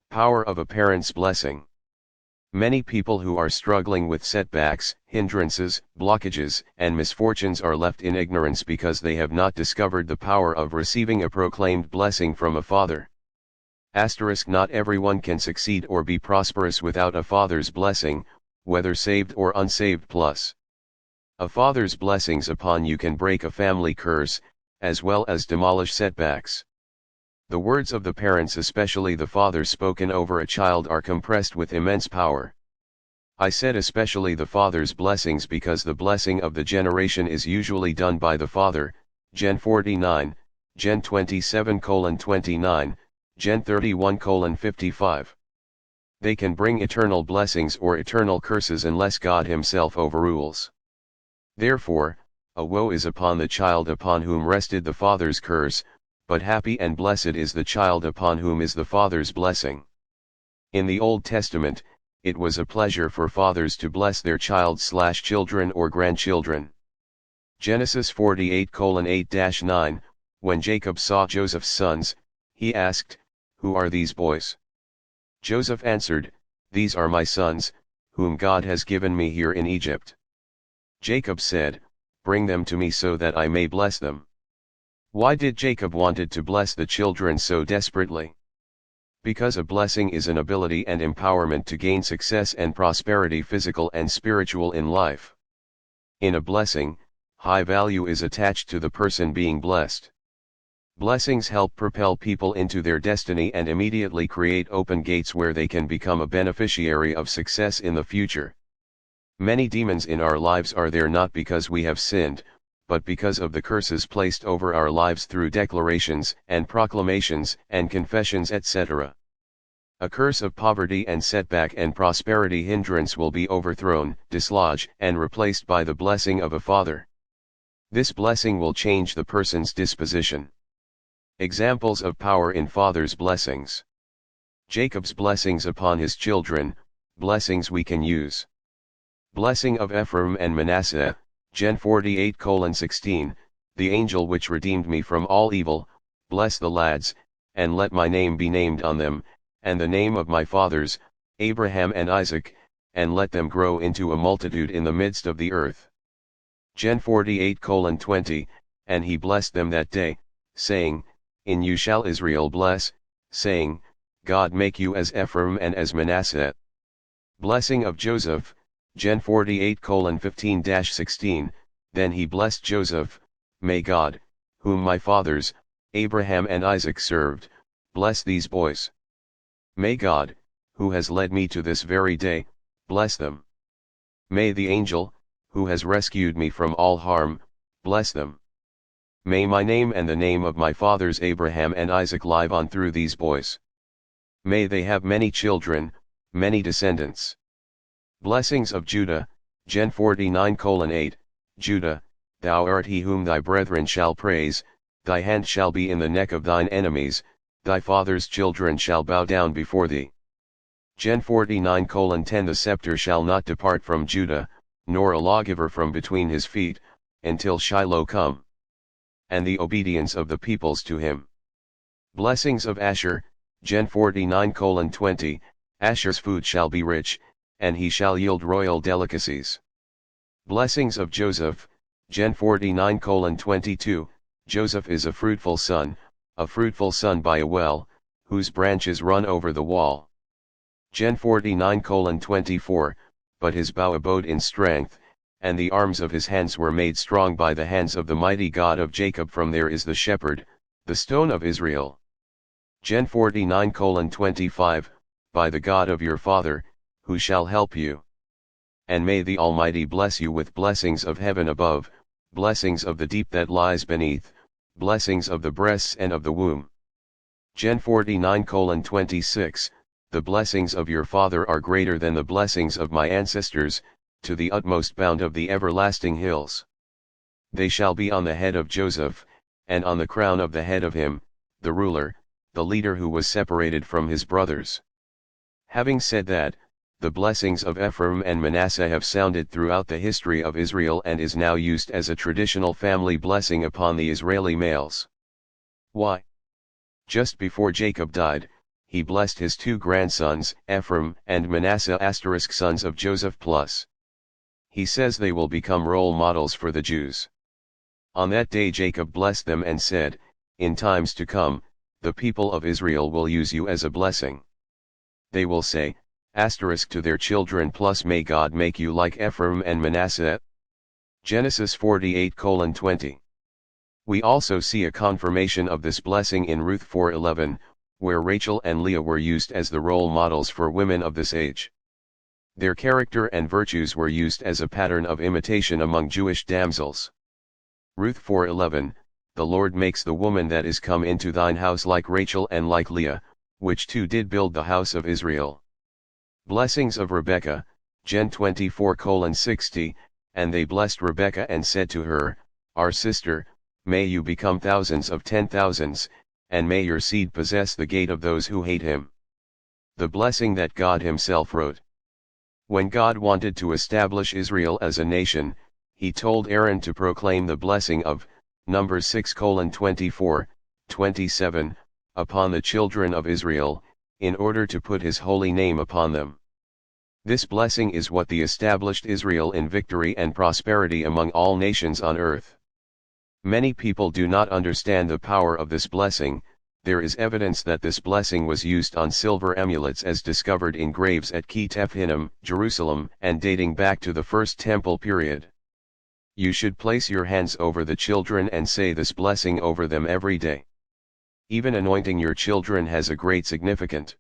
Power of a parent's blessing. Many people who are struggling with setbacks, hindrances, blockages, and misfortunes are left in ignorance because they have not discovered the power of receiving a proclaimed blessing from a father. Not everyone can succeed or be prosperous without a father's blessing, whether saved or unsaved. Plus, a father's blessings upon you can break a family curse, as well as demolish setbacks. The words of the parents, especially the father, spoken over a child are compressed with immense power. I said especially the father's blessings because the blessing of the generation is usually done by the father, Gen 49, Gen 27:29, Gen 31:55. They can bring eternal blessings or eternal curses unless God himself overrules. Therefore, a woe is upon the child upon whom rested the father's curse, but happy and blessed is the child upon whom is the father's blessing. In the Old Testament, it was a pleasure for fathers to bless their children or grandchildren. Genesis 48:8-9, when Jacob saw Joseph's sons, he asked, "Who are these boys?" Joseph answered, "These are my sons, whom God has given me here in Egypt." Jacob said, "Bring them to me so that I may bless them." Why did Jacob wanted to bless the children so desperately? Because a blessing is an ability and empowerment to gain success and prosperity, physical and spiritual, in life. In a blessing, high value is attached to the person being blessed. Blessings help propel people into their destiny and immediately create open gates where they can become a beneficiary of success in the future. Many demons in our lives are there not because we have sinned, but because of the curses placed over our lives through declarations and proclamations and confessions, etc. A curse of poverty and setback and prosperity hindrance will be overthrown, dislodged, and replaced by the blessing of a father. This blessing will change the person's disposition. Examples of power in father's blessings. Jacob's blessings upon his children, blessings we can use. Blessing of Ephraim and Manasseh, Gen 48:16, the angel which redeemed me from all evil, bless the lads, and let my name be named on them, and the name of my fathers, Abraham and Isaac, and let them grow into a multitude in the midst of the earth. Gen 48:20, and he blessed them that day, saying, In you shall Israel bless, saying, God make you as Ephraim and as Manasseh. Blessing of Joseph, Gen 48:15-16, then he blessed Joseph, may God, whom my fathers, Abraham and Isaac served, bless these boys. May God, who has led me to this very day, bless them. May the angel, who has rescued me from all harm, bless them. May my name and the name of my fathers Abraham and Isaac live on through these boys. May they have many children, many descendants. Blessings of Judah, Gen 49:8, Judah, thou art he whom thy brethren shall praise, thy hand shall be in the neck of thine enemies, thy father's children shall bow down before thee. Gen 49:10 The scepter shall not depart from Judah, nor a lawgiver from between his feet, until Shiloh come. And the obedience of the peoples to him. Blessings of Asher, Gen 49:20, Asher's food shall be rich, and he shall yield royal delicacies. Blessings of Joseph, Gen 49:22, Joseph is a fruitful son by a well, whose branches run over the wall. Gen 49:24, but his bow abode in strength, and the arms of his hands were made strong by the hands of the mighty God of Jacob. From there is the shepherd, the stone of Israel. Gen 49:25, by the God of your father, who shall help you. And may the Almighty bless you with blessings of heaven above, blessings of the deep that lies beneath, blessings of the breasts and of the womb. Gen 49:26, the blessings of your father are greater than the blessings of my ancestors, to the utmost bound of the everlasting hills. They shall be on the head of Joseph, and on the crown of the head of him, the ruler, the leader who was separated from his brothers. Having said that, the blessings of Ephraim and Manasseh have sounded throughout the history of Israel and is now used as a traditional family blessing upon the Israeli males. Why? Just before Jacob died, he blessed his two grandsons, Ephraim and Manasseh * sons of Joseph +. He says they will become role models for the Jews. On that day Jacob blessed them and said, in times to come, the people of Israel will use you as a blessing. They will say, * to their children + may God make you like Ephraim and Manasseh. Genesis 48:20. We also see a confirmation of this blessing in Ruth 4:11, where Rachel and Leah were used as the role models for women of this age. Their character and virtues were used as a pattern of imitation among Jewish damsels. Ruth 4:11, the Lord makes the woman that is come into thine house like Rachel and like Leah, which two did build the house of Israel. Blessings of Rebekah, Gen 24:60, and they blessed Rebekah and said to her, our sister, may you become thousands of 10,000s, and may your seed possess the gate of those who hate him. The blessing that God himself wrote. When God wanted to establish Israel as a nation, he told Aaron to proclaim the blessing of, Numbers 6:24, 27, upon the children of Israel, in order to put his holy name upon them. This blessing is what the established Israel in victory and prosperity among all nations on earth. Many people do not understand the power of this blessing. There is evidence that this blessing was used on silver amulets as discovered in graves at Ketephinam, Jerusalem, and dating back to the First Temple period. You should place your hands over the children and say this blessing over them every day. Even anointing your children has a great significance.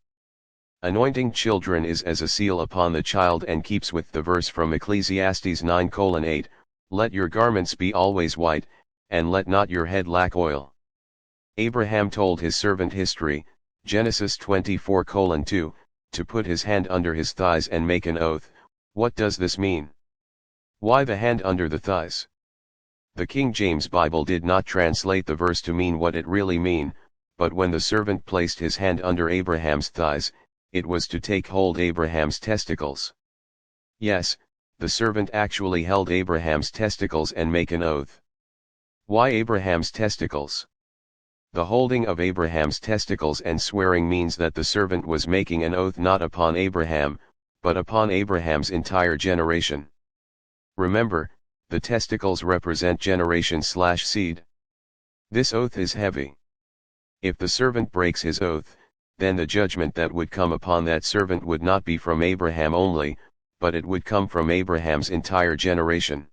Anointing children is as a seal upon the child and keeps with the verse from Ecclesiastes 9:8, let your garments be always white, and let not your head lack oil. Abraham told his servant history, Genesis 24:2, to put his hand under his thighs and make an oath. What does this mean? Why the hand under the thighs? The King James Bible did not translate the verse to mean what it really mean, but when the servant placed his hand under Abraham's thighs, it was to take hold Abraham's testicles. Yes, the servant actually held Abraham's testicles and make an oath. Why Abraham's testicles? The holding of Abraham's testicles and swearing means that the servant was making an oath not upon Abraham, but upon Abraham's entire generation. Remember, the testicles represent generation/seed. This oath is heavy. If the servant breaks his oath, then the judgment that would come upon that servant would not be from Abraham only, but it would come from Abraham's entire generation.